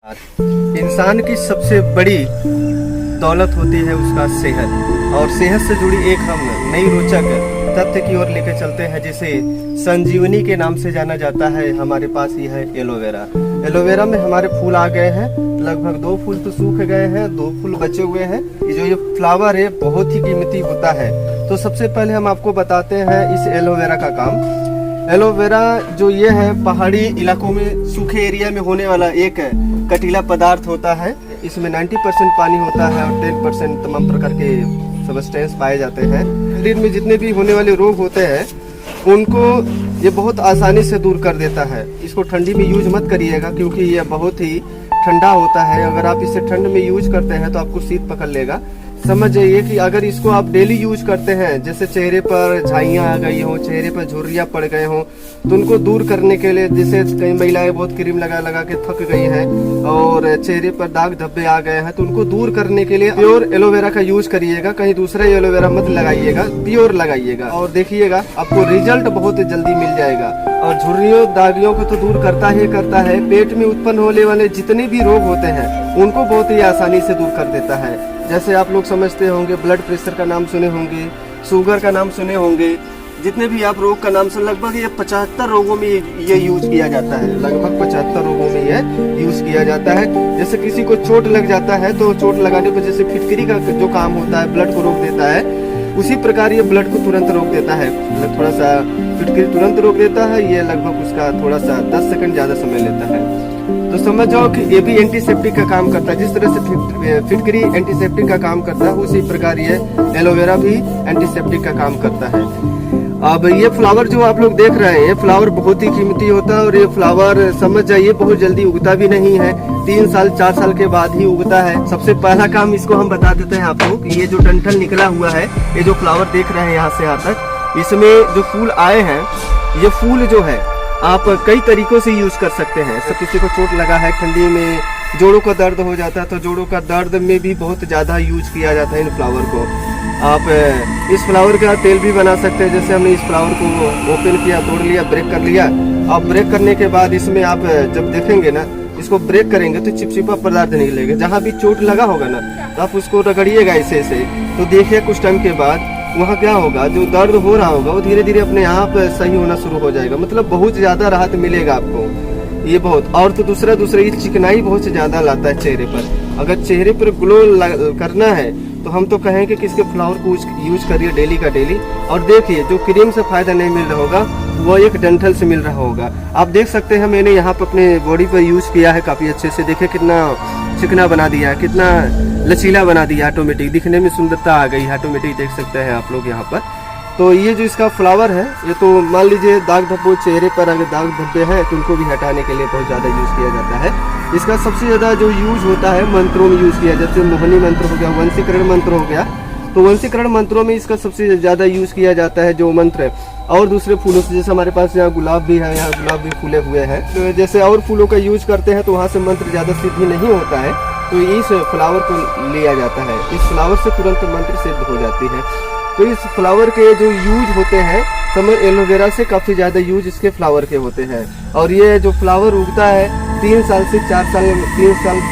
इंसान की सबसे बड़ी दौलत होती है उसका सेहत, और सेहत से जुड़ी एक हम नई रोचक तथ्य की ओर लेकर चलते हैं जिसे संजीवनी के नाम से जाना जाता है। हमारे पास ये है एलोवेरा। एलोवेरा में हमारे फूल आ गए हैं, लगभग 2 फूल तो सूख गए हैं, 2 फूल बचे हुए हैं। ये फ्लावर है बहुत ही कीमती होता है। तो सबसे पहले हम आपको बताते हैं इस एलोवेरा का काम। एलोवेरा जो ये है पहाड़ी इलाकों में सूखे एरिया में होने वाला एक कटीला पदार्थ होता है। इसमें 90% पानी होता है और 10% तमाम प्रकार के सब्सटेंस पाए जाते हैं। शरीर में जितने भी होने वाले रोग होते हैं उनको ये बहुत आसानी से दूर कर देता है। इसको ठंडी में यूज मत करिएगा क्योंकि ये बहुत ही ठंडा होता है। अगर आप इसे ठंड में यूज करते हैं तो आपको शीत पकड़ लेगा। समझ जाइए कि अगर इसको आप डेली यूज करते हैं, जैसे चेहरे पर झाइयाँ आ गई हो, चेहरे पर झुर्रियाँ पड़ गए हो, तो उनको दूर करने के लिए, जैसे कई महिलाएं बहुत क्रीम लगा लगा के थक गई हैं और चेहरे पर दाग धब्बे आ गए हैं, तो उनको दूर करने के लिए प्योर एलोवेरा का यूज करिएगा। कहीं दूसरा एलोवेरा मत लगाइएगा, प्योर लगाइएगा और देखिएगा आपको रिजल्ट बहुत जल्दी मिल जाएगा। और झुर्रियों दागियों को तो दूर करता है। पेट में उत्पन्न होने वाले जितने भी रोग होते हैं उनको बहुत ही आसानी से दूर कर देता है। जैसे आप लोग समझते होंगे, ब्लड प्रेशर का नाम सुने होंगे, शुगर का नाम सुने होंगे, जितने भी आप रोग का नाम सुन, लगभग ये 75 रोगों में ये यूज किया जाता है। लगभग 75 रोगों में ये यूज किया जाता है। जैसे किसी को चोट लग जाता है तो चोट लगाने पर जैसे फिटकरी का जो काम होता है, ब्लड को रोक देता है, उसी प्रकार ये ब्लड को तुरंत रोक देता है। मतलब थोड़ा सा फिटकरी तुरंत रोक देता है, ये लगभग उसका थोड़ा सा 10 सेकंड ज्यादा समय लेता है। तो समझ जाओ कि ये भी एंटीसेप्टिक का काम करता है। जिस तरह से फिटकरी एंटीसेप्टिक का काम करता है उसी प्रकार ये एलोवेरा भी एंटीसेप्टिक का काम करता है। अब ये फ्लावर जो आप लोग देख रहे हैं, ये फ्लावर बहुत ही कीमती होता है और ये फ्लावर समझ जाइए बहुत जल्दी उगता भी नहीं है। 3 साल 4 साल के बाद ही उगता है। सबसे पहला काम इसको हम बता देते हैं आपको कि ये जो डंठल निकला हुआ है, ये जो फ्लावर देख रहे हैं यहाँ से यहाँ तक, इसमें जो फूल आए हैं, ये फूल जो है आप कई तरीकों से यूज कर सकते हैं। सब किसी को चोट लगा है, ठंडी में जोड़ों का दर्द हो जाता है तो जोड़ों का दर्द में भी बहुत ज़्यादा यूज किया जाता है इन फ्लावर को। आप इस फ्लावर का तेल भी बना सकते हैं। जैसे हमने इस फ्लावर को ओपन किया, तोड़ लिया, ब्रेक कर लिया। अब ब्रेक करने के बाद इसमें आप जब देखेंगे ना, इसको ब्रेक करेंगे तो चिपचिपा पदार्थ निकलेगा। जहाँ भी चोट लगा होगा ना तो आप उसको रगड़िएगा ऐसे, तो देखिए कुछ टाइम के बाद वहाँ क्या होगा, जो दर्द हो रहा होगा वो धीरे धीरे अपने आप सही होना शुरू हो जाएगा। मतलब बहुत ज्यादा राहत मिलेगा आपको ये बहुत। और तो दूसरा ये चिकनाई बहुत ज्यादा लाता है चेहरे पर। अगर चेहरे पर ग्लो करना है तो हम तो कहेंगे कि इसके फ्लावर को यूज करिए डेली का डेली। और देखिए जो क्रीम से फायदा नहीं मिल रहा होगा वो एक डंठल से मिल रहा होगा। आप देख सकते हैं मैंने यहाँ पर अपने बॉडी पर यूज किया है काफी अच्छे से। देखिए कितना चिकना बना दिया है, कितना लचीला बना दिया, ऑटोमेटिक दिखने में सुंदरता आ गई, ऑटोमेटिक देख सकते हैं आप लोग यहाँ पर। तो ये जो इसका फ्लावर है, ये तो मान लीजिए दाग धब्बे चेहरे पर अगर दाग धब्बे हैं तो उनको भी हटाने के लिए बहुत ज़्यादा यूज़ किया जाता है। इसका सबसे ज़्यादा जो यूज होता है मंत्रों में यूज़ किया, जैसे मोहिनी मंत्र हो गया, वंशीकरण मंत्र हो गया, तो वंशीकरण मंत्रों में इसका सबसे ज़्यादा यूज़ किया जाता है जो मंत्र है। और दूसरे फूलों से, जैसे हमारे पास यहाँ गुलाब भी है, यहाँ गुलाब भी फूले हुए हैं, तो जैसे और फूलों का यूज करते हैं तो वहाँ से मंत्र ज़्यादा सिद्धि नहीं होता है, तो इस फ्लावर को लिया जाता है। इस फ्लावर से तुरंत मंत्र सिद्ध हो जाती है। तो इस फ्लावर के जो यूज होते हैं, समय एलोवेरा से काफ़ी ज़्यादा यूज इसके फ्लावर के होते हैं। और ये जो फ्लावर उगता है 3 साल से 4 साल,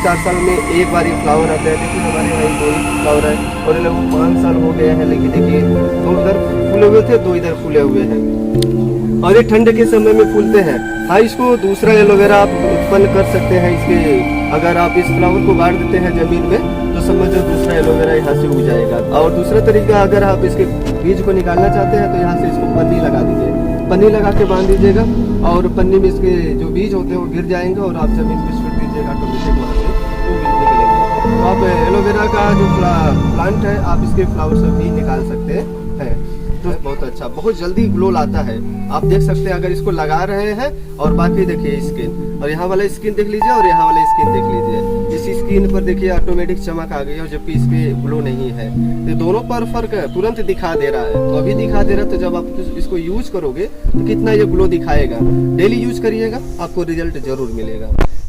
4 साल में एक बार ये फ्लावर आता है। देखिए हमारे यहाँ 2 फ्लावर है और लगभग 5 साल हो गए हैं, लेकिन देखिए 2 इधर फूले हुए थे, 2 इधर फूले हुए हैं। और ये ठंड के समय में फूलते हैं। हाँ, इसको दूसरा एलोवेरा आप उत्पन्न कर सकते हैं। इसके अगर आप इस फ्लावर को गाड़ देते हैं जमीन में तो समझो दूसरा एलोवेरा यहाँ से उग जाएगा। और दूसरा तरीका, अगर आप इसके बीज को निकालना चाहते हैं तो यहाँ से इसको पन्नी लगा दीजिए, पन्नी लगा के बांध दीजिएगा और पन्नी में इसके जो बीज होते हैं वो गिर जाएंगे और आप जमीन पे छोड़ दीजिएगा, ऑटोमेटिक वहाँ से वो निकलेंगे। तो आप एलोवेरा का जो प्लांट है आप इसके फ्लावर से भी निकाल सकते हैं। तो बहुत अच्छा, बहुत जल्दी ग्लो लाता है। आप देख सकते हैं अगर इसको लगा रहे हैं। और बाकी देखिए स्किन, और यहाँ वाला स्किन देख लीजिए और यहाँ वाला स्किन देख लीजिए। इस स्किन पर देखिए ऑटोमेटिक चमक आ गई है, जबकि इस पे ग्लो नहीं है। तो दोनों पर फर्क तुरंत दिखा दे रहा है। तो अभी दिखा दे रहा है, तो जब आप इसको यूज करोगे तो कितना ये ग्लो दिखाएगा। डेली यूज करिएगा, आपको रिजल्ट जरूर मिलेगा।